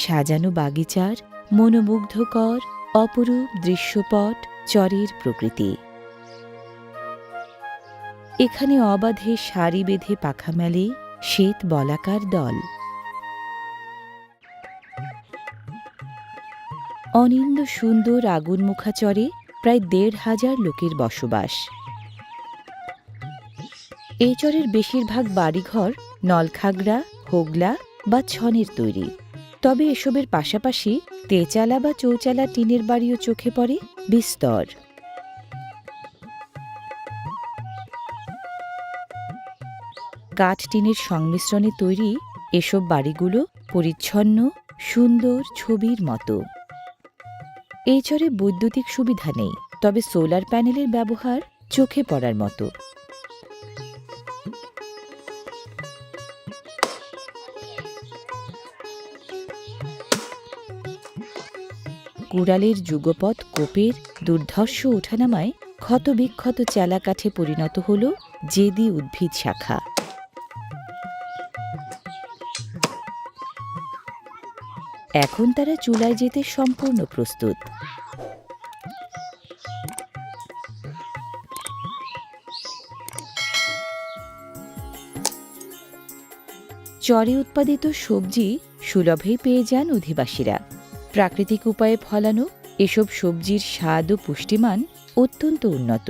সাজানো বাগিচার মনোমুগ্ধকর অপরূপ দৃশ্যপট চরের প্রকৃতি। এখানে অবাধে সারি বেঁধে পাখা মেলে শ্বেত বলাকার দল। অনিন্দ সুন্দর আগুনমুখা চরে প্রায় ১৫০০ লোকের বসবাস। এই চরের বেশিরভাগ বাড়িঘর নলখাগড়া, হোগলা বা ছনের তৈরি। তবে এসবের পাশাপাশি তেচালা বা চৌচালা টিনের বাড়িও চোখে পড়ে বিস্তর। কাঠ টিনের সংমিশ্রণে তৈরি এসব বাড়িগুলো পরিচ্ছন্ন, সুন্দর ছবির মতো। এই চরে বৈদ্যুতিক সুবিধা নেই, তবে সোলার প্যানেলের ব্যবহার চোখে পড়ার মতো। কুড়ালের যুগপৎ কোপের দুর্ধর্ষ ওঠানামায় ক্ষতবিক্ষত চেলা কাঠে পরিণত হল জেদি উদ্ভিদ শাখা। এখন তারা চুলায় যেতে সম্পূর্ণ প্রস্তুত। চরে উৎপাদিত সবজি সুলভেই পেয়ে যান অধিবাসীরা। প্রাকৃতিক উপায়ে ফলানো এসব সবজির স্বাদ ও পুষ্টিমান অত্যন্ত উন্নত।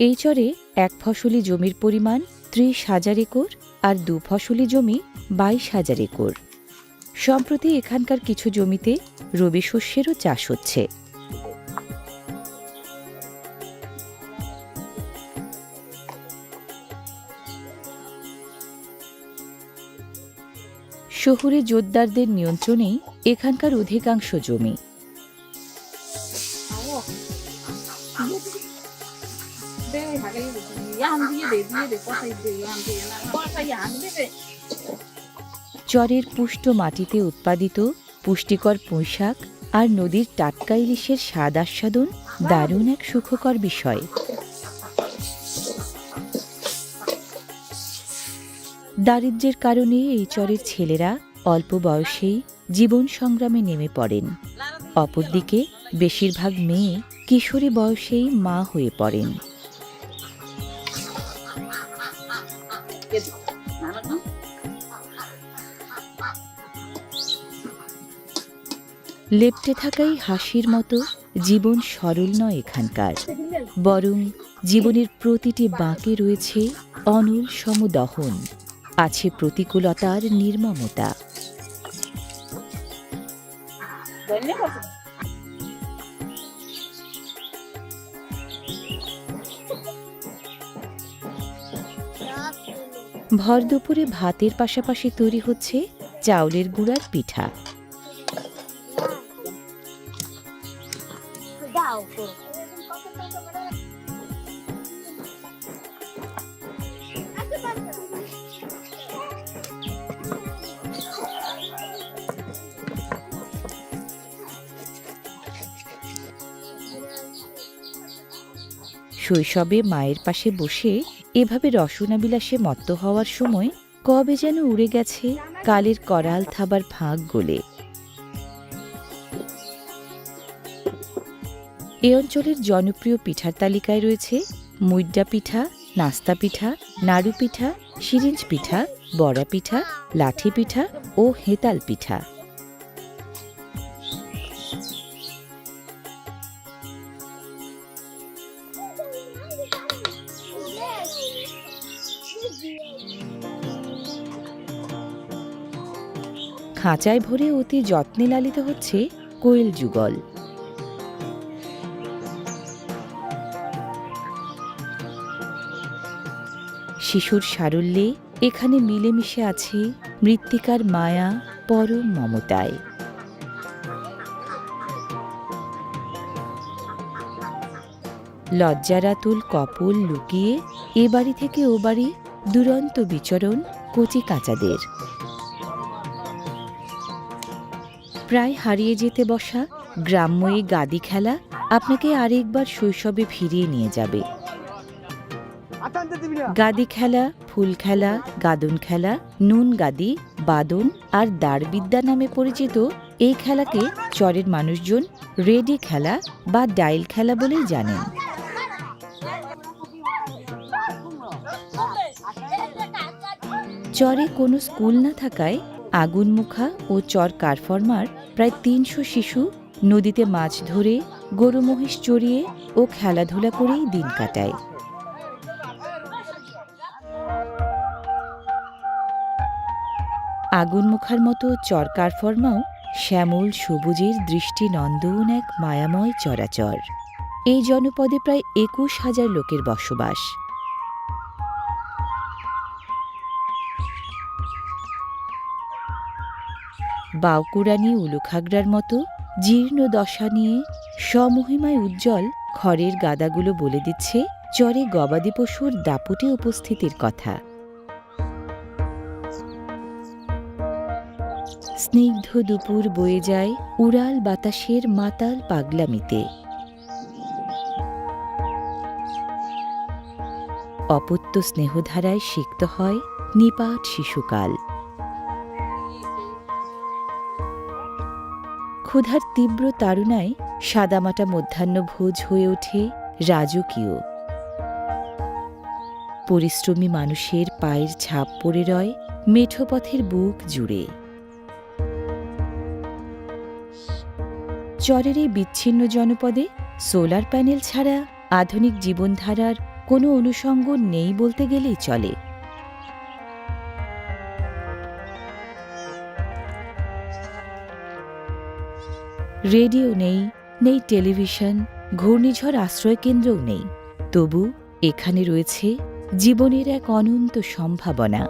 এই চরে এক ফসলি জমির পরিমাণ ৩০,০০০ একর আর দুফসলি জমি ২২,০০০ একর। সম্প্রতি এখানকার কিছু জমিতে রবি শস্যেরও চাষ হচ্ছে। শহুরে জোতদারদের নিয়ন্ত্রণেই এখানকার অধিকাংশ জমি। চরের পুষ্ট মাটিতে উৎপাদিত পুষ্টিকর পুঁইশাক আর নদীর টাটকা ইলিশের স্বাদ আস্বাদন দারুণ এক সুখকর বিষয়। দারিদ্র্যের কারণে এই চরের ছেলেরা অল্প বয়সেই জীবন সংগ্রামে নেমে পড়েন। অপরদিকে বেশিরভাগ মেয়ে কিশোরী বয়সেই মা হয়ে পড়েন। লেপ্টে থাকাই হাসির মতো জীবন সরল নয় এখানকার, বরং জীবনের প্রতিটি বাঁকে রয়েছে অনল সমদহন, আছে প্রতিকূলতার নির্মমতা। ভর দুপুরে ভাতের পাশাপাশি তৈরি হচ্ছে চাউলের গুঁড়ার পিঠা। শৈশবে মায়ের পাশে বসে এভাবে রসনাবিলাসে মত্ত হওয়ার সময় কবে যেন উড়ে গেছে কালের করাল থাবার ফাঁক গলে। এ অঞ্চলের জনপ্রিয় পিঠার তালিকায় রয়েছে মুইড্ডা পিঠা, নাস্তা পিঠা, নাড়ু পিঠা, সিরিঞ্জ পিঠা, বড়া পিঠা, লাঠি পিঠা ও হেতাল পিঠা। খাঁচায় ভরে অতি যত্নে লালিত হচ্ছে কোয়েল যুগল। শিশুর সারল্যে এখানে মিলেমিশে আছে মৃত্তিকার মায়া, পরম মমতায়। লজ্জারাতুল কপল লুকিয়ে এ বাড়ি থেকে ও বাড়ি দুরন্ত বিচরণ কচি কাঁচাদের। প্রায় হারিয়ে যেতে বসা গ্রাম্য এই গাদি খেলা আপনাকে আরেকবার শৈশবে ফিরিয়ে নিয়ে যাবে। গাদি খেলা, ফুল খেলা, গাদন খেলা, নুন গাদি, বাদন আর দাঁড়বিদ্যা নামে পরিচিত এই খেলাকে চরের মানুষজন রেডি খেলা বা ডাইল খেলা বলেই জানেন। চরে কোনো স্কুল না থাকায় আগুনমুখা ও চর কারফরমার প্রায় ৩০০ শিশু নদীতে মাছ ধরে, গরু মহিষ চড়িয়ে ও খেলাধুলা করেই দিন কাটায়। আগুনমুখার মতো চর কারফরমাও শ্যামল সবুজের দৃষ্টি নন্দন এক মায়াময় চরাচর। এই জনপদে প্রায় ২১,০০০ লোকের বসবাস। বাউকুড়ানি উলুখাগড়ার মতো জীর্ণ দশা নিয়ে স্বমহিমায় উজ্জ্বল খড়ের গাদাগুলো বলে দিচ্ছে চরে গবাদি পশুর দাপুটে উপস্থিতির কথা। স্নিগ্ধ দুপুর বয়ে যায় উড়াল বাতাসের মাতাল পাগলামিতে। অপত্য স্নেহধারায় সিক্ত হয় নিপাট শিশুকাল। ক্ষুধার তীব্র তাড়নায় সাদামাটা মধ্যাহ্নভোজ হয়ে ওঠে রাজকীয়। পরিশ্রমী মানুষের পায়ের ছাপ পড়ে রয় মেঠো পথের বুক জুড়ে। চরের এই বিচ্ছিন্ন জনপদে সোলার প্যানেল ছাড়া আধুনিক জীবনধারার কোনো অনুষঙ্গ নেই বলতে গেলেই চলে। রেডিও নেই, নেই টেলিভিশন, ঘূর্ণিঝড় আশ্রয়কেন্দ্রও নেই। তবু এখানে রয়েছে জীবনের এক অনন্ত সম্ভাবনা।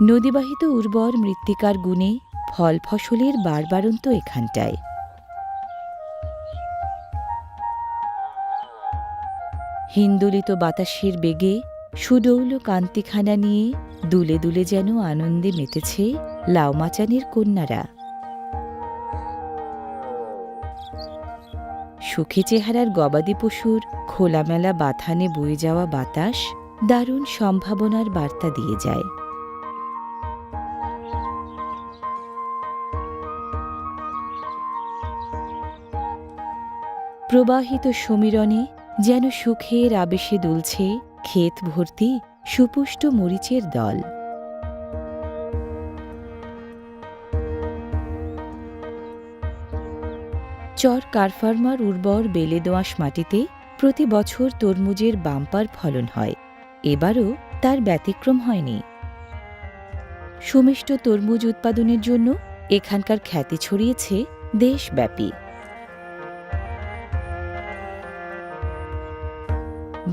নদীবাহিত উর্বর মৃত্তিকার গুণে ফল ফসলের বাড়বাড়ন্ত এখানটায়। হিন্দোলিত বাতাসের বেগে সুডৌল কান্তিখানা নিয়ে দুলে দুলে যেন আনন্দে মেতেছে লাউমাচানের কন্যারা। সুখী চেহারার গবাদি পশুর খোলামেলা বাথানে বয়ে যাওয়া বাতাস দারুণ সম্ভাবনার বার্তা দিয়ে যায়। প্রবাহিত সমীরণে যেন সুখের আবেশে দুলছে ক্ষেত ভর্তি সুপুষ্ট মরিচের দল। চর কারফার্মার উর্বর বেলে দোআঁশ মাটিতে প্রতি বছর তরমুজের বাম্পার ফলন হয়। এবারও তার ব্যতিক্রম হয়নি। সুমিষ্ট তরমুজ উৎপাদনের জন্য এখানকার খ্যাতি ছড়িয়েছে দেশব্যাপী।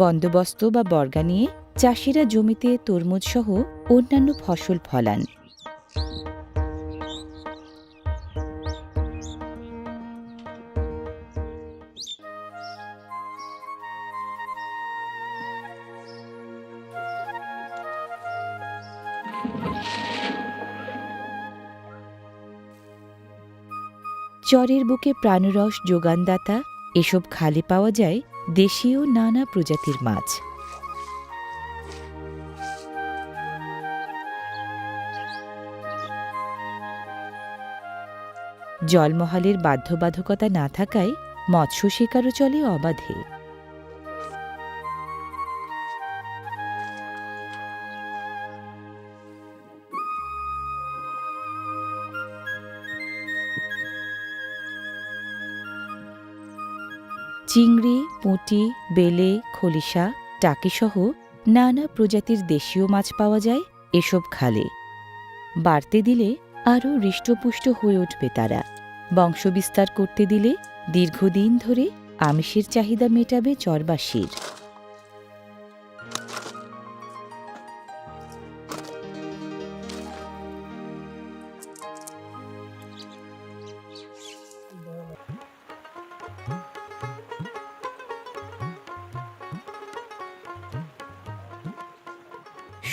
বন্দোবস্ত বা বর্গা নিয়ে চাষিরা জমিতে তরমুজ সহ অন্যান্য ফসল ফলান। চরের বুকে প্রাণরস যোগানদাতা এসব খালে পাওয়া যায় দেশীয় নানা প্রজাতির মাছ। জলমহলের বাধ্যবাধকতা না থাকায় মৎস্য শিকারও চলে অবাধে। চিংড়ি, পুঁটি, বেলে, খলিশা, টাকিসহ নানা প্রজাতির দেশীয় মাছ পাওয়া যায় এসব খালে। বাড়তে দিলে আরও হৃষ্টপুষ্ট হয়ে উঠবে তারা। বংশবিস্তার করতে দিলে দীর্ঘদিন ধরে আমিষের চাহিদা মেটাবে চরবাসীর।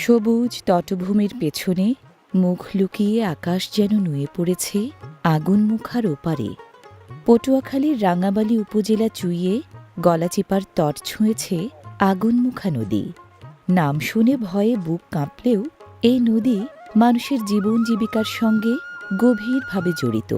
সবুজ তটভূমির পেছনে মুখ লুকিয়ে আকাশ যেন নুয়ে পড়েছে আগুনমুখার ওপারে। পটুয়াখালীর রাঙাবালি উপজেলা চুইয়ে গলাচিপার তট ছুঁয়েছে আগুনমুখা নদী। নাম শুনে ভয়ে বুক কাঁপলেও এই নদী মানুষের জীবন জীবিকার সঙ্গে গভীরভাবে জড়িত।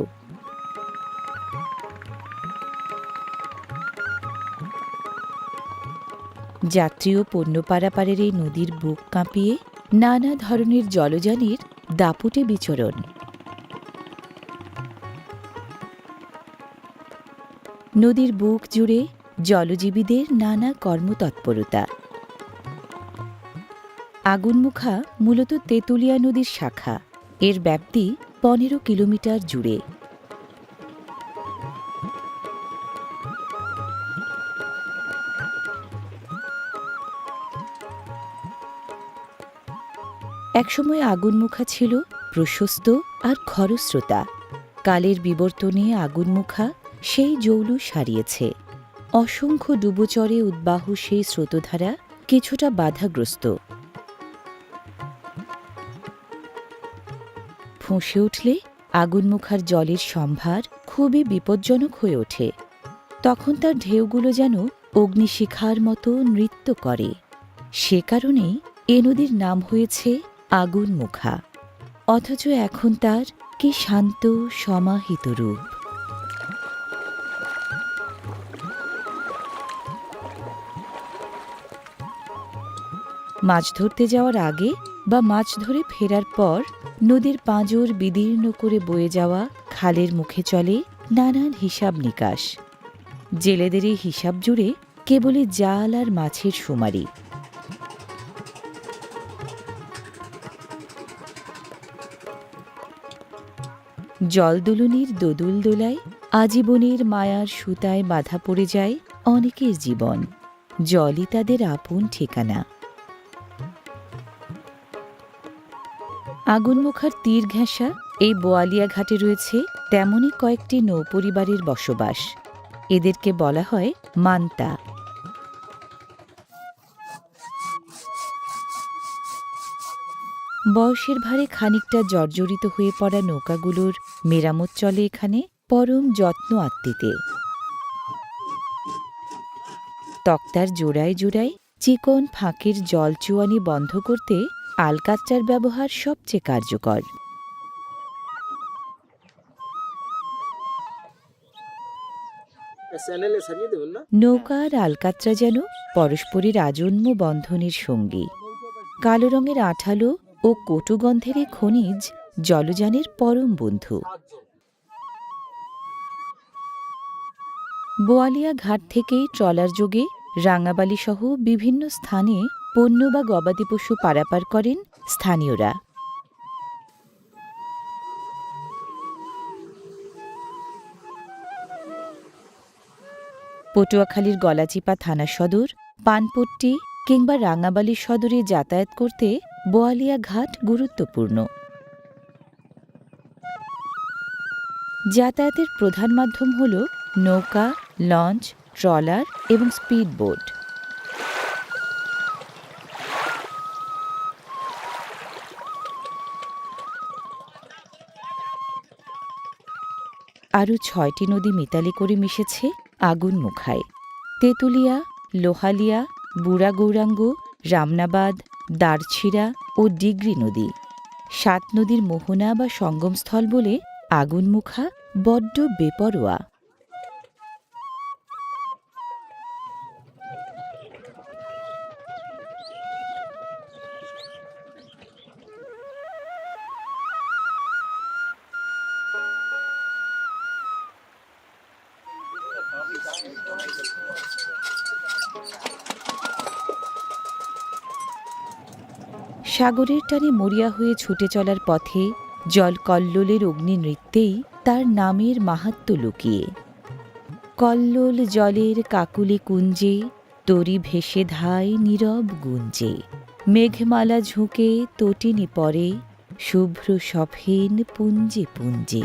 যাত্রী ও পণ্য পারাপারের এই নদীর বুক কাঁপিয়ে নানা ধরনের জলযানের দাপুটে বিচরণ। নদীর বুক জুড়ে জলজীবীদের নানা কর্মতৎপরতা। আগুনমুখা মূলত তেঁতুলিয়া নদীর শাখা। এর ব্যাপ্তি 15 কিলোমিটার জুড়ে। একসময় আগুনমুখা ছিল প্রশস্ত আর খরস্রোতা। কালের বিবর্তনে আগুনমুখা সেই জৌলুস হারিয়েছে। অসংখ্য ডুবোচরে উদ্বাহু সেই স্রোতধারা কিছুটা বাধাগ্রস্ত। ফুঁসে উঠলে আগুনমুখার জলের সম্ভার খুবই বিপজ্জনক হয়ে ওঠে। তখন তার ঢেউগুলো যেন অগ্নিশিখার মতো নৃত্য করে। সে কারণেই এ নদীর নাম হয়েছে আগুনমুখা। অথচ এখন তার কি শান্ত সমাহিত রূপ। মাছ ধরতে যাওয়ার আগে বা মাছ ধরে ফেরার পর নদীর পাঁজর বিদীর্ণ করে বয়ে যাওয়া খালের মুখে চলে নানান হিসাব নিকাশ। জেলেদের এই হিসাব জুড়ে কেবলই জাল আর মাছের শুমারি। জলদুলুনির দোদুল দোলায় আজীবনের মায়ার সুতায় বাধা পড়ে যায় অনেকের জীবন। জলই তাদের আপন ঠিকানা। আগুনমুখার তীর ঘেঁষা এই বোয়ালিয়া ঘাটে রয়েছে তেমনই কয়েকটি নৌপরিবারের বসবাস। এদেরকে বলা হয় মান্তা। বয়সের ভারে খানিকটা জর্জরিত হয়ে পড়া নৌকাগুলোর মেরামত চলে এখানে পরম যত্ন আত্মিতে। তক্তার জোড়ায় জোড়ায় চিকন ফাঁকের জলচুয়ানি বন্ধ করতে আলকাতরার ব্যবহার সবচেয়ে কার্যকর। নৌকা আর আলকাতরা যেন পরস্পরের আজন্ম বন্ধনের সঙ্গী। কালো রঙের আঠালো ও কটুগন্ধের এ খনিজ জলযানের পরম বন্ধু। বোয়ালিয়া ঘাট থেকেই ট্রলার যোগে রাঙাবালি সহ বিভিন্ন স্থানে পণ্য বা গবাদি পশু পারাপার করেন স্থানীয়রা। পটুয়াখালীর গলাচিপা থানা সদর, পানপট্টি কিংবা রাঙাবালি সদরে যাতায়াত করতে বোয়ালিয়া ঘাট গুরুত্বপূর্ণ। যাতায়াতের প্রধান মাধ্যম হল নৌকা, লঞ্চ, ট্রলার এবং স্পিড বোট। আরও 6টি নদী মিতালি করে মিশেছে আগুনমুখায়। তেঁতুলিয়া, লোহালিয়া, বুড়া গৌরাঙ্গ, রামনাবাদ, দারছিড়া ও ডিগরি নদী। 7 নদীর মোহনা বা সঙ্গমস্থল বলে আগুনমুখা বড্ড বেপরোয়া। সাগরের টানে মরিয়া হয়ে ছুটে চলার পথে জল কল্লোলের অগ্নি নৃত্যেই তার নামের মাহাত্ম্য লুকিয়ে। কল্লোল জলের কাকুলি কুঞ্জে তরি ভেসে ধায় নীরব গুঞ্জে। মেঘমালা ঝুঁকে তটিনী পরে শুভ্র সফেন পুঞ্জে পুঞ্জে।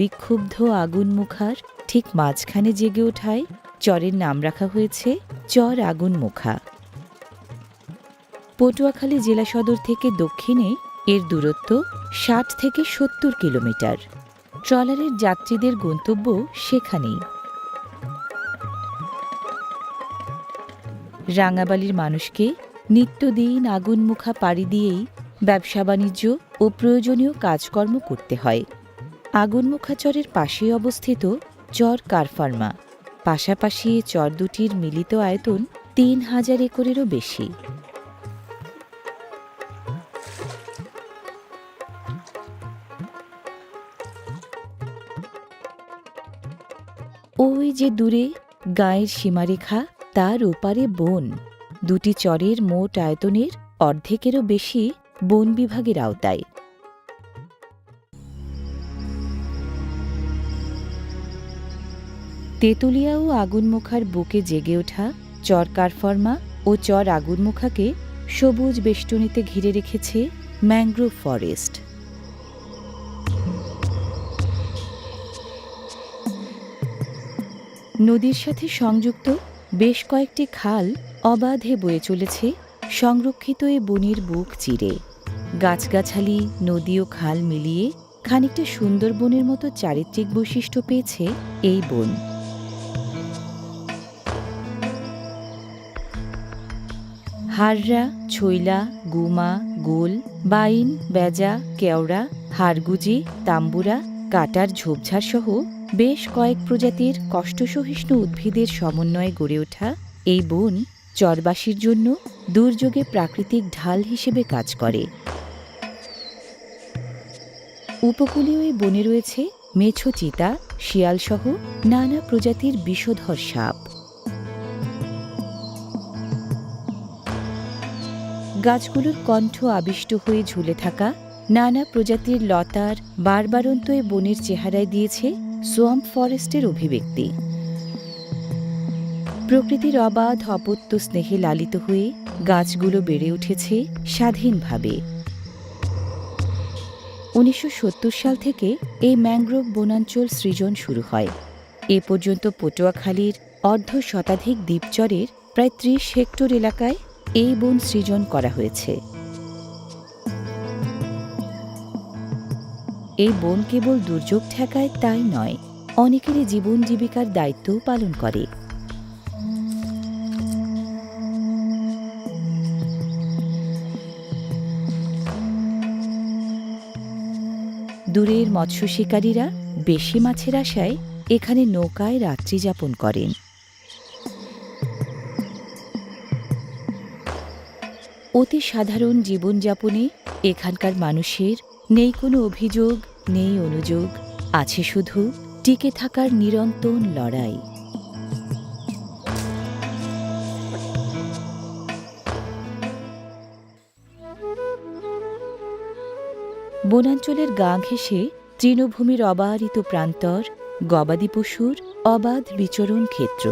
বিক্ষুব্ধ আগুন মুখার ঠিক মাঝখানে জেগে ওঠায় চরের নাম রাখা হয়েছে চর আগুন মুখা। পটুয়াখালী জেলা সদর থেকে দক্ষিণে এর দূরত্ব ৬০ থেকে ৭০ কিলোমিটার। ট্রলারের যাত্রীদের গন্তব্য সেখানেই। রাঙাবালির মানুষকে নিত্যদিন আগুন মুখা পাড়ি দিয়েই ব্যবসা বাণিজ্য ও প্রয়োজনীয় কাজকর্ম করতে হয়। আগুনমুখা চরের পাশেই অবস্থিত চর কারফার্মা। পাশাপাশি এ চর দুটির মিলিত আয়তন ৩,০০০ একরেরও বেশি। ওই যে দূরে গায়ের সীমারেখা, তার ওপারে বন। দুটি চরের মোট আয়তনের অর্ধেকেরও বেশি বন বিভাগের আওতায়। তেঁতুলিয়া ও আগুনমুখার বুকে জেগে ওঠা চর কারফার্মা ও চর আগুনমুখাকে সবুজ বেষ্টনীতে ঘিরে রেখেছে ম্যানগ্রোভ ফরেস্ট। নদীর সাথে সংযুক্ত বেশ কয়েকটি খাল অবাধে বয়ে চলেছে সংরক্ষিত এ বনের বুক চিরে। গাছগাছালি, নদী ও খাল মিলিয়ে খানিকটা সুন্দরবনের মতো চারিত্রিক বৈশিষ্ট্য পেয়েছে এই বন। হাররা, ছইলা, গুমা, গোল, বাইন, বেজা, কেওড়া, হারগুজি, তাম্বুরা, কাটার ঝোপঝাড় সহ বেশ কয়েক প্রজাতির কষ্টসহিষ্ণু উদ্ভিদের সমন্বয়ে গড়ে ওঠা এই বন চরবাসীর জন্য দুর্যোগে প্রাকৃতিক ঢাল হিসেবে কাজ করে। উপকূলীয় এই বনে রয়েছে মেছো চিতা, শিয়ালসহ নানা প্রজাতির বিষধর সাপ। গাছগুলোর কণ্ঠ আবিষ্ট হয়ে ঝুলে থাকা নানা প্রজাতির লতার বারবারন্ত এ বনের চেহারায় দিয়েছে সোয়াম্প ফরেস্টের অভিব্যক্তি। প্রকৃতির অবাধ অপত্য স্নেহে লালিত হয়ে গাছগুলো বেড়ে উঠেছে স্বাধীনভাবে। ১৯৭০ সাল থেকে এই ম্যানগ্রোভ বনাঞ্চল সৃজন শুরু হয়। এ পর্যন্ত পটুয়াখালীর অর্ধশতাধিক দ্বীপচরের প্রায় ৩০ হেক্টর এলাকায় এই বন সৃজন করা হয়েছে। এই বন কেবল দুর্যোগ ঠেকায় তাই নয়, অনেকেরই জীবন জীবিকার দায়িত্বও পালন করে। দূরের মৎস্য শিকারীরা বেশি মাছের আশায় এখানে নৌকায় রাত্রি যাপন করেন। অতি সাধারণ জীবনযাপনে এখানকার মানুষের নেই কোনো অভিযোগ, নেই অনুযোগ, আছে শুধু টিকে থাকার নিরন্তর লড়াই। বনাঞ্চলের গা ঘেঁষে তৃণভূমির অবারিত প্রান্তর, গবাদি পশুর অবাধ বিচরণ ক্ষেত্র।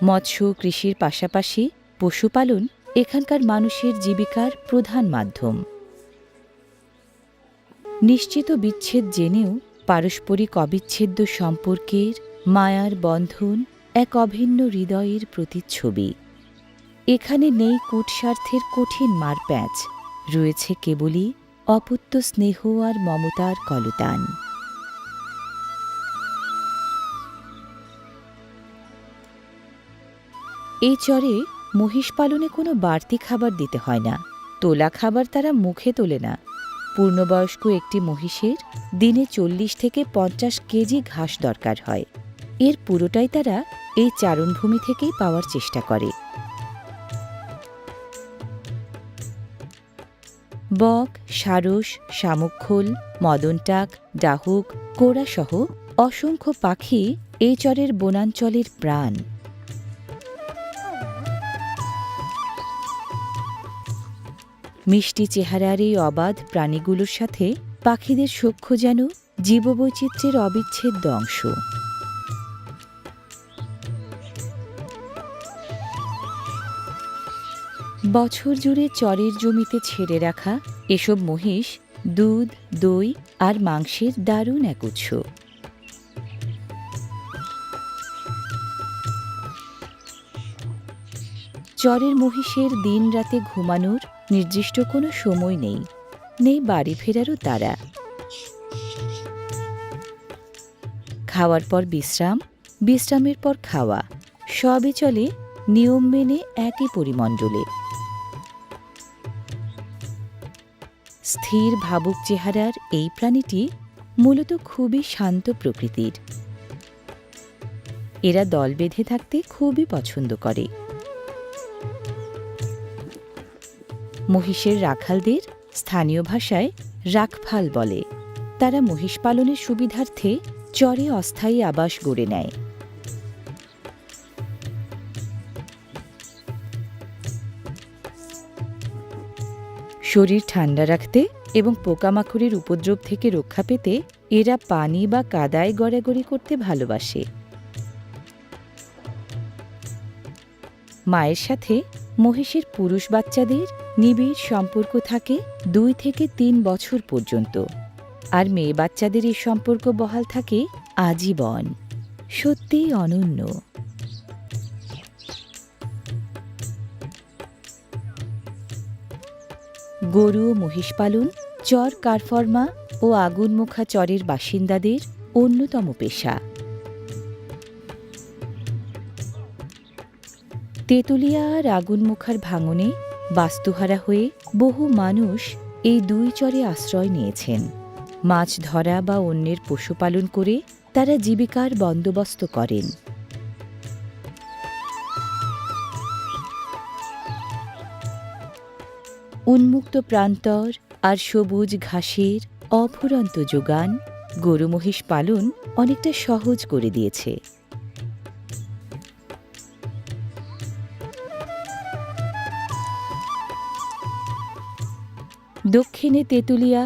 মৎস্য কৃষির পাশাপাশি পশুপালন এখানকার মানুষের জীবিকার প্রধান মাধ্যম। নিশ্চিত বিচ্ছেদ জেনেও পারস্পরিক অবিচ্ছেদ্য সম্পর্কের মায়ার বন্ধন এক অভিন্ন হৃদয়ের প্রতিচ্ছবি। এখানে নেই কূটস্বার্থের কঠিন মারপ্যাঁচ, রয়েছে কেবলই অপুত্য স্নেহ আর মমতার কলতান। এই চরে মহিষ পালনে কোনো বাড়তি খাবার দিতে হয় না। তোলা খাবার তারা মুখে তোলে না। পূর্ণবয়স্ক একটি মহিষের দিনে ৪০ থেকে ৫০ কেজি ঘাস দরকার হয়। এর পুরোটাই তারা এই চারণভূমি থেকেই পাওয়ার চেষ্টা করে। বক, সারস, শামুকখোল, মদনটাক, ডাহুক, কোড়াসহ অসংখ্য পাখি এই চরের বনাঞ্চলের প্রাণ। মিষ্টি চেহারার এই অবাধ প্রাণীগুলোর সাথে পাখিদের সখ্য যেন জীববৈচিত্র্যের অবিচ্ছেদ্য অংশ। বছর জুড়ে চরের জমিতে ছেড়ে রাখা এসব মহিষ দুধ, দই আর মাংসের দারুণ এক উৎস। চরের মহিষের দিন রাতে ঘুমানোর নির্দিষ্ট কোনো সময় নেই, নেই বাড়ি ফেরারও তারা। খাওয়ার পর বিশ্রাম, বিশ্রামের পর খাওয়া, সবই চলে নিয়ম মেনে একই পরিমণ্ডলে। স্থির ভাবুক চেহারার এই প্রাণীটি মূলত খুবই শান্ত প্রকৃতির। এরা দল বেঁধে থাকতে খুবই পছন্দ করে। মহিষের রাখালদের স্থানীয় ভাষায় রাখফাল বলে। তারা মহিষ পালনের সুবিধার্থে চরে অস্থায়ী আবাস গড়ে নেয়। শরীর ঠান্ডা রাখতে এবং পোকামাকড়ের উপদ্রব থেকে রক্ষা পেতে এরা পানি বা কাদায় গড়াগড়ি করতে ভালোবাসে। মায়ের সাথে মহিষের পুরুষ বাচ্চাদের নিবিড় সম্পর্ক থাকে 2 থেকে 3 বছর পর্যন্ত, আর মেয়ে বাচ্চাদের এই সম্পর্ক বহাল থাকে আজীবন। সত্যিই অনন্য। গরু ও মহিষ পালন চর কারফরমা ও আগুনমুখা চরের বাসিন্দাদের অন্যতম পেশা। তেঁতুলিয়া আর আগুনমুখার ভাঙনে বাস্তুহারা হয়ে বহু মানুষ এই 2 চরে আশ্রয় নিয়েছেন। মাছ ধরা বা অন্যের পশুপালন করে তারা জীবিকার বন্দোবস্ত করেন। উন্মুক্ত প্রান্তর আর সবুজ ঘাসের অফুরন্ত যোগান গরু মহিষ পালন অনেকটা সহজ করে দিয়েছে। দক্ষিণে তেঁতুলিয়া,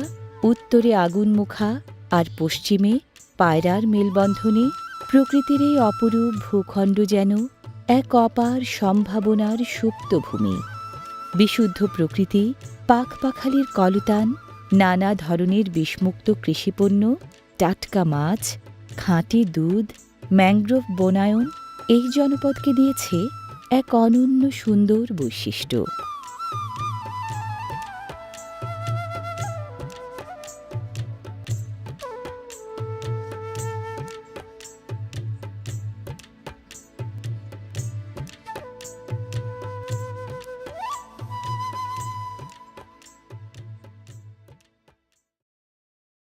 উত্তরে আগুনমুখা আর পশ্চিমে পায়রার মেলবন্ধনে প্রকৃতির এই অপরূপ ভূখণ্ড যেন এক অপার সম্ভাবনার সুপ্ত ভূমি। বিশুদ্ধ প্রকৃতি, পাখপাখালির কলতান, নানা ধরনের বিষমুক্ত কৃষিপণ্য, টাটকা মাছ, খাঁটি দুধ, ম্যানগ্রোভ বনায়ন এই জনপদকে দিয়েছে এক অনন্য সুন্দর বৈশিষ্ট্য।